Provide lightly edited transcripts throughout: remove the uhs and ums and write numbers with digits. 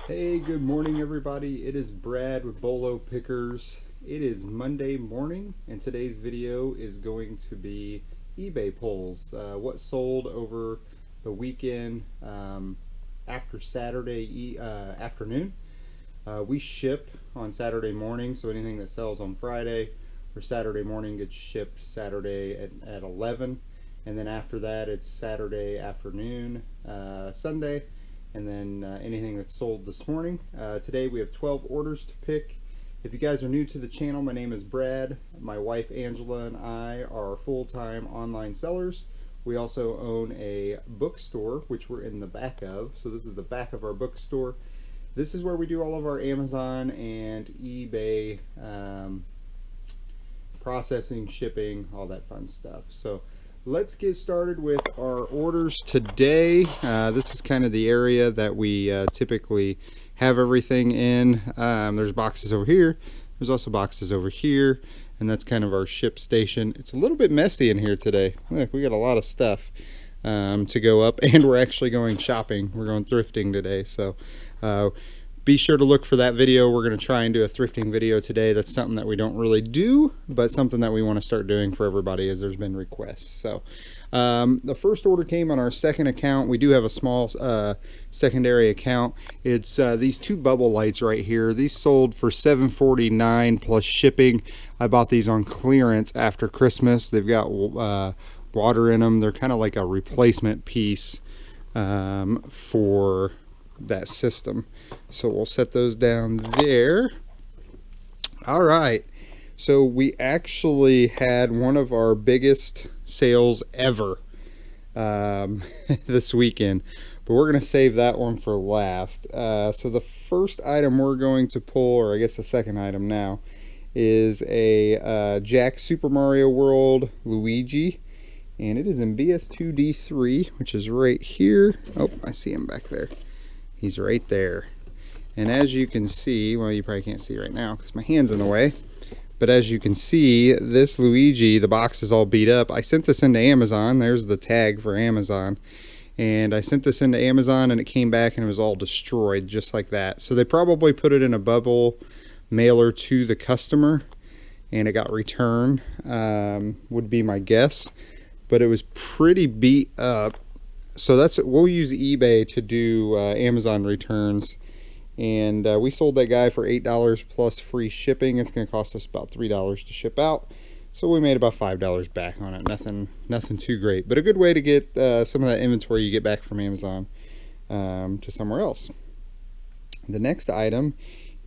Hey, good morning, everybody. It is Brad with BOLO Pickers. It is Monday morning, and today's video is going to be eBay pulls. What sold over the weekend after Saturday afternoon. We ship on Saturday morning, so anything that sells on Friday or Saturday morning gets shipped Saturday at 11. And then after that, it's Saturday afternoon, Sunday, and then anything that's sold this morning. Today we have 12 orders to pick. If you guys are new to the channel, my name is Brad. My wife Angela and I are full-time online sellers. We also own a bookstore, which we're in the back of. So this is the back of our bookstore. This is where we do all of our Amazon and eBay processing, shipping, all that fun stuff. So let's get started with our orders today. This is kind of the area that we typically have everything in. There's boxes over here. There's also boxes over here, and that's kind of our ship station. It's a little bit messy in here today. Look, we got a lot of stuff to go up, and we're actually going shopping. We're going thrifting today, so be sure to look for that video. We're going to try and do a thrifting video today. That's something that we don't really do, but something that we want to start doing for everybody as there's been requests. So the first order came on our second account. We do have a small secondary account. It's these two bubble lights right here. These sold for $7.49 plus shipping. I bought these on clearance after Christmas. They've got water in them. They're kind of like a replacement piece for that system. So we'll set those down there. All right, so we actually had one of our biggest sales ever this weekend, but we're going to save that one for last. So the first item we're going to pull, or I guess the second item now, is a Jack Super Mario World Luigi, and it is in BS2D3, which is right here. Oh, I see him back there. He's right there. And as you can see, well, you probably can't see right now because my hand's in the way, but as you can see, this Luigi, the box is all beat up. I sent this into Amazon. There's the tag for Amazon. And I sent this into Amazon and it came back and it was all destroyed just like that. So they probably put it in a bubble mailer to the customer and it got returned, would be my guess. But it was pretty beat up. So we'll use eBay to do Amazon returns, and we sold that guy for $8 plus free shipping. It's going to cost us about $3 to ship out, so we made about $5 back on it. Nothing too great, but a good way to get some of that inventory you get back from Amazon to somewhere else. The next item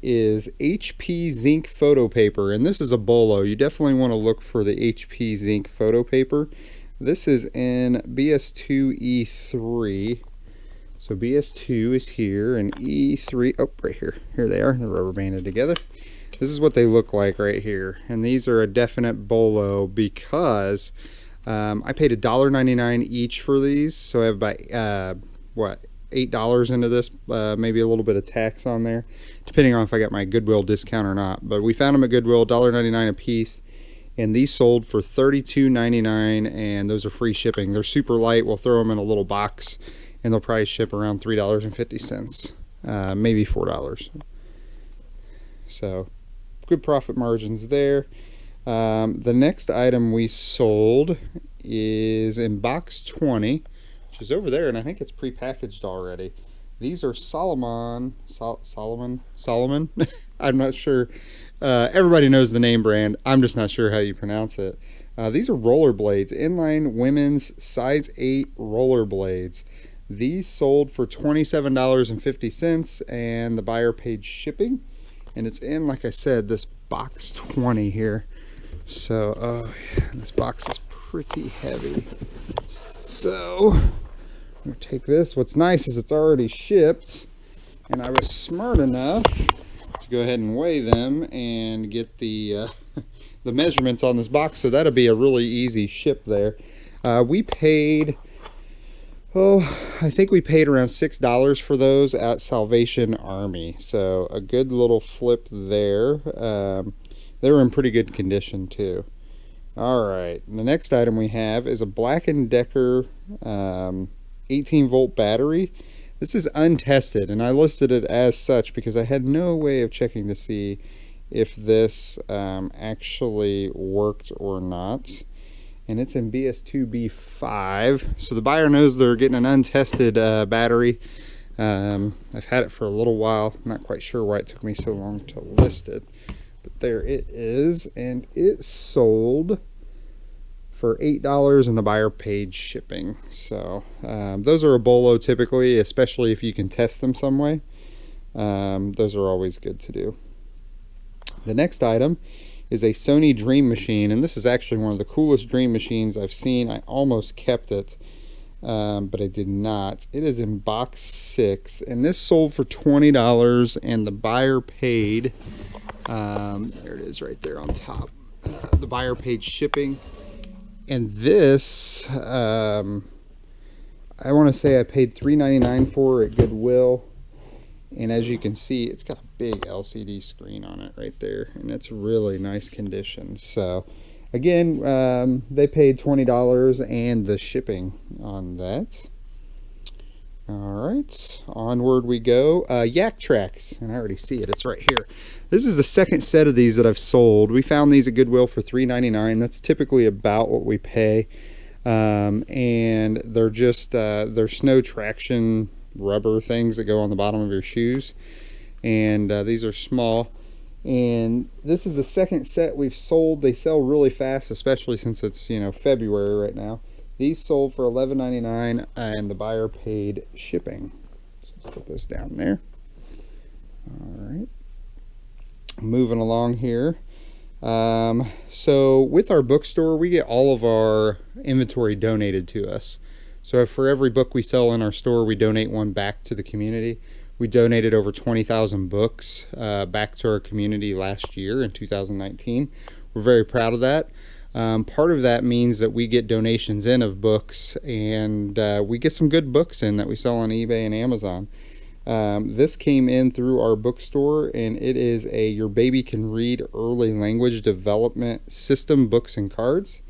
is HP zinc photo paper, and this is a BOLO. You definitely want to look for the HP zinc photo paper. This is in BS2E3. So BS2 is here and E3, oh, right here. Here they are, they're rubber banded together. This is what they look like right here. And these are a definite BOLO because I paid $1.99 each for these. So I have about, what, $8 into this, maybe a little bit of tax on there, depending on if I got my Goodwill discount or not. But we found them at Goodwill, $1.99 a piece. And these sold for $32.99, and those are free shipping. They're super light. We'll throw them in a little box, and they'll probably ship around $3.50, maybe $4. So good profit margins there. The next item we sold is in box 20, which is over there, and I think it's prepackaged already. These are Solomon. I'm not sure. Everybody knows the name brand. I'm just not sure how you pronounce it. These are rollerblades, inline women's size 8 rollerblades. These sold for $27.50, and the buyer paid shipping. And it's in, like I said, this box 20 here. So this box is pretty heavy. So I'm gonna take this. What's nice is it's already shipped, and I was smart enough to go ahead and weigh them and get the the measurements on this box, so that'll be a really easy ship there. We paid, I think we paid around $6 for those at Salvation Army, so a good little flip there. They were in pretty good condition too. All right, the next item we have is a Black & Decker 18 volt battery. This is untested, and I listed it as such because I had no way of checking to see if this actually worked or not. And it's in BS2B5, so the buyer knows they're getting an untested battery. I've had it for a little while. I'm not quite sure why it took me so long to list it, but there it is, and it sold for $8 and the buyer paid shipping. So those are a BOLO typically, especially if you can test them some way. Those are always good to do. The next item is a Sony Dream Machine, and this is actually one of the coolest Dream Machines I've seen. I almost kept it, but I did not. It is in box 6, and this sold for $20 and the buyer paid, there it is right there on top, the buyer paid shipping. And this, I want to say I paid $3.99 for at Goodwill. And as you can see, it's got a big LCD screen on it right there, and it's really nice condition. So again, they paid $20 and the shipping on that. All right, onward we go. Yak Tracks, and I already see it, it's right here. This is the second set of these that I've sold. We found these at Goodwill for $3.99. That's typically about what we pay. And they're just, they're snow traction rubber things that go on the bottom of your shoes, and these are small, and this is the second set we've sold. They sell really fast, especially since it's, you know, February right now. These sold for $11.99 and the buyer paid shipping. So put this down there. All right, moving along here. So with our bookstore, we get all of our inventory donated to us. So for every book we sell in our store, we donate one back to the community. We donated over 20,000 books back to our community last year in 2019. We're very proud of that. Part of that means that we get donations in of books, and we get some good books in that we sell on eBay and Amazon. This came in through our bookstore, and it is a Your Baby Can Read Early Language Development System Books and Cards.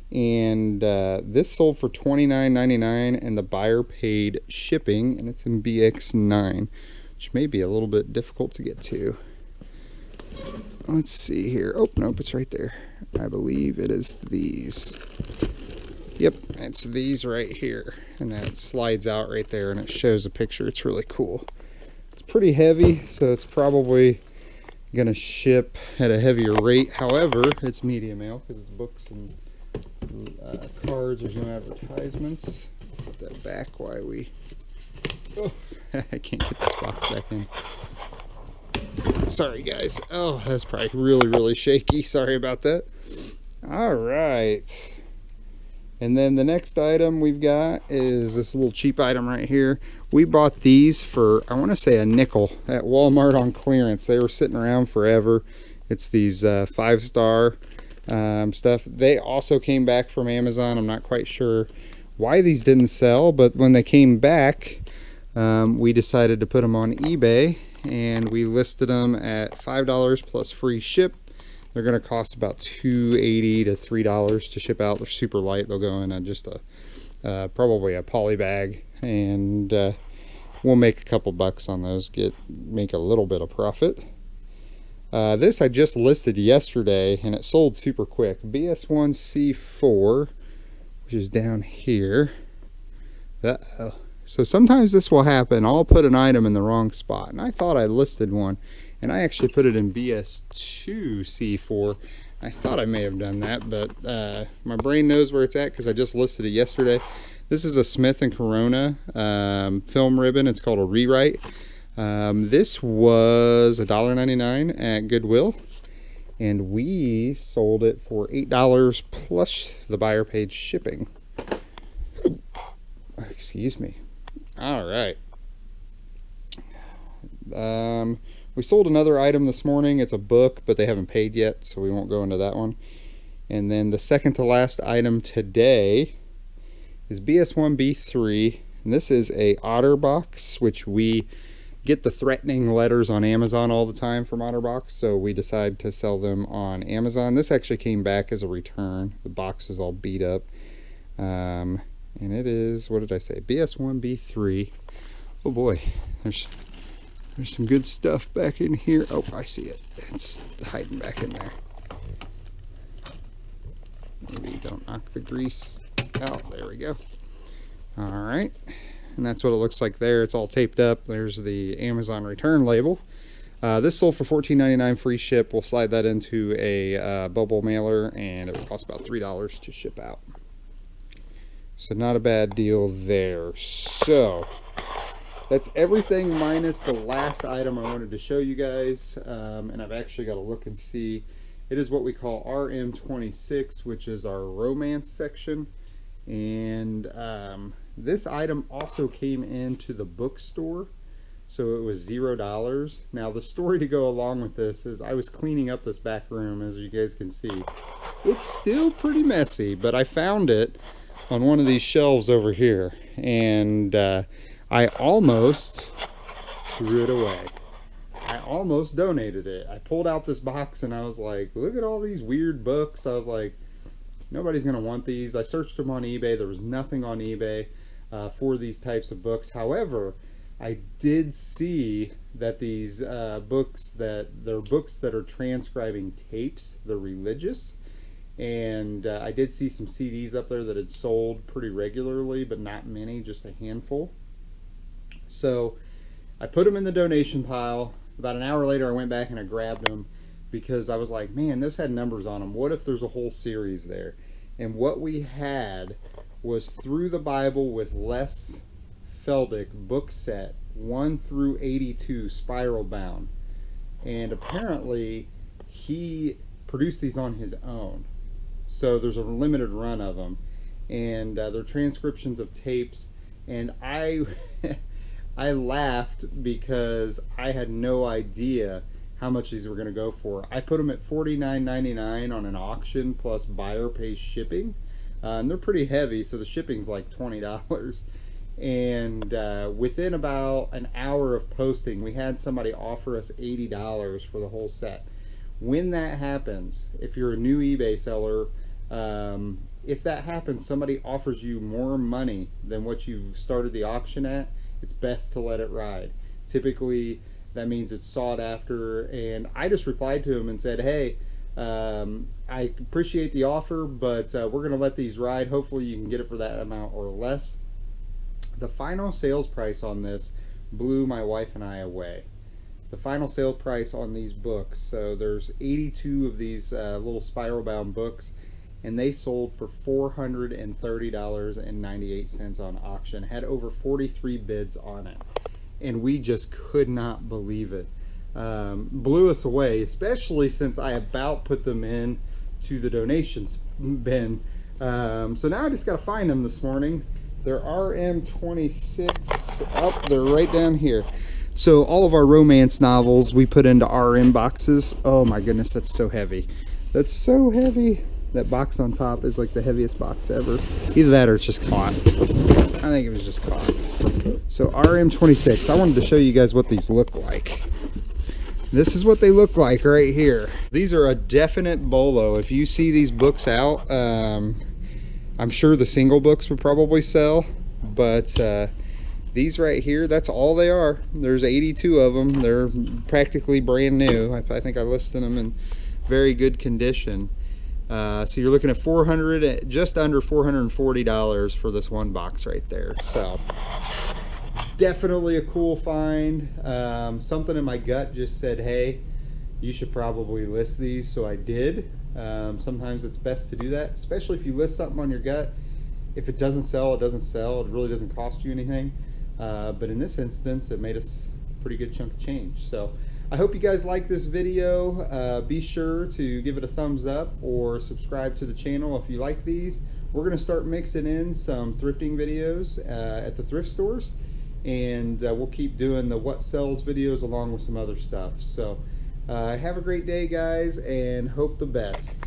And this sold for $29.99 and the buyer paid shipping, and it's in BX9, which may be a little bit difficult to get to. Let's see here. Oh, nope, it's right there. I believe it is these. Yep, it's these right here, and then it slides out right there and it shows a picture. It's really cool. It's pretty heavy, so it's probably gonna ship at a heavier rate. However, it's media mail because it's books and cards. There's no advertisements. Put that back while we, oh, I can't get this box back in. Sorry guys. Oh, that's probably really shaky. Sorry about that. All right, and then the next item we've got is this little cheap item right here. We bought these for, I want to say, a nickel at Walmart on clearance. They were sitting around forever. It's these 5-star stuff. They also came back from Amazon. I'm not quite sure why these didn't sell, but when they came back, we decided to put them on eBay, and we listed them at $5 plus free ship. They're going to cost about $2.80 to $3 to ship out. They're super light. They'll go in just a probably a poly bag, and we'll make a couple bucks on those, make a little bit of profit. This I just listed yesterday, and it sold super quick. BS1C4, which is down here. So sometimes this will happen. I'll put an item in the wrong spot, and I thought I listed one, and I actually put it in BS2C4. I thought I may have done that, but my brain knows where it's at because I just listed it yesterday. This is a Smith & Corona film ribbon. It's called a Rewrite. This was $1.99 at Goodwill, and we sold it for $8 plus the buyer paid shipping. Excuse me. All right. We sold another item this morning. It's a book, but they haven't paid yet, so we won't go into that one. And then the second to last item today is BS1B3, and this is a OtterBox, which we get the threatening letters on Amazon all the time from OtterBox, so we decided to sell them on Amazon. This actually came back as a return. The box is all beat up, and it is, what did I say, BS1B3. Oh boy, there's some good stuff back in here. Oh, I see it. It's hiding back in there. Maybe don't knock the grease out. There we go. All right, and that's what it looks like there. It's all taped up. There's the Amazon return label. This sold for $14.99 free ship. We'll slide that into a bubble mailer, and it will cost about $3 to ship out. So not a bad deal there. So that's everything minus the last item I wanted to show you guys. And I've actually got to look and see. It is what we call RM26, which is our romance section. And this item also came into the bookstore. So it was $0. Now the story to go along with this is I was cleaning up this back room, as you guys can see. It's still pretty messy, but I found it on one of these shelves over here, and I almost threw it away. I almost donated it. I pulled out this box and I was like, look at all these weird books. I was like, nobody's gonna want these. I searched them on eBay. There was nothing on eBay for these types of books. However, I did see that these books, they're books that are transcribing tapes. They're religious. And I did see some CDs up there that had sold pretty regularly, but not many, just a handful. So I put them in the donation pile. About an hour later, I went back and I grabbed them because I was like, man, those had numbers on them. What if there's a whole series there? And what we had was Through the Bible with Les Feldick book set 1 through 82 spiral bound. And apparently he produced these on his own. So there's a limited run of them, and they're transcriptions of tapes. And I I laughed because I had no idea how much these were going to go for. I put them at $49.99 on an auction plus buyer pays shipping, and they're pretty heavy, so the shipping's like $20. And within about an hour of posting, we had somebody offer us $80 for the whole set. When that happens, if you're a new eBay seller, if that happens, somebody offers you more money than what you've started the auction at, it's best to let it ride. Typically, that means it's sought after. And I just replied to him and said, hey, I appreciate the offer, but we're going to let these ride. Hopefully you can get it for that amount or less. The final sales price on this blew my wife and I away. The final sale price on these books, so there's 82 of these little spiral bound books, and they sold for $430.98 on auction. Had over 43 bids on it, and we just could not believe it. Blew us away, especially since I about put them in to the donations bin. So now I just got to find them this morning. They're RM26 up. They're right down here. So all of our romance novels we put into RM boxes. Oh my goodness, that's so heavy. That's so heavy. That box on top is like the heaviest box ever. Either that or it's just caught. I think it was just caught. So RM26. I wanted to show you guys what these look like. This is what they look like right here. These are a definite BOLO. If you see these books out, I'm sure the single books would probably sell, but these right here, that's all they are. There's 82 of them. They're practically brand new. I think I listed them in very good condition. So you're looking at just under $440 for this one box right there. So definitely a cool find. Something in my gut just said, hey, you should probably list these, so I did. Sometimes it's best to do that, especially if you list something on your gut. If it doesn't sell, it doesn't sell. It really doesn't cost you anything. But in this instance, it made us a pretty good chunk of change. So I hope you guys like this video. Be sure to give it a thumbs up or subscribe to the channel if you like these. We're going to start mixing in some thrifting videos at the thrift stores, and we'll keep doing the what sells videos along with some other stuff. So have a great day, guys, and hope the best.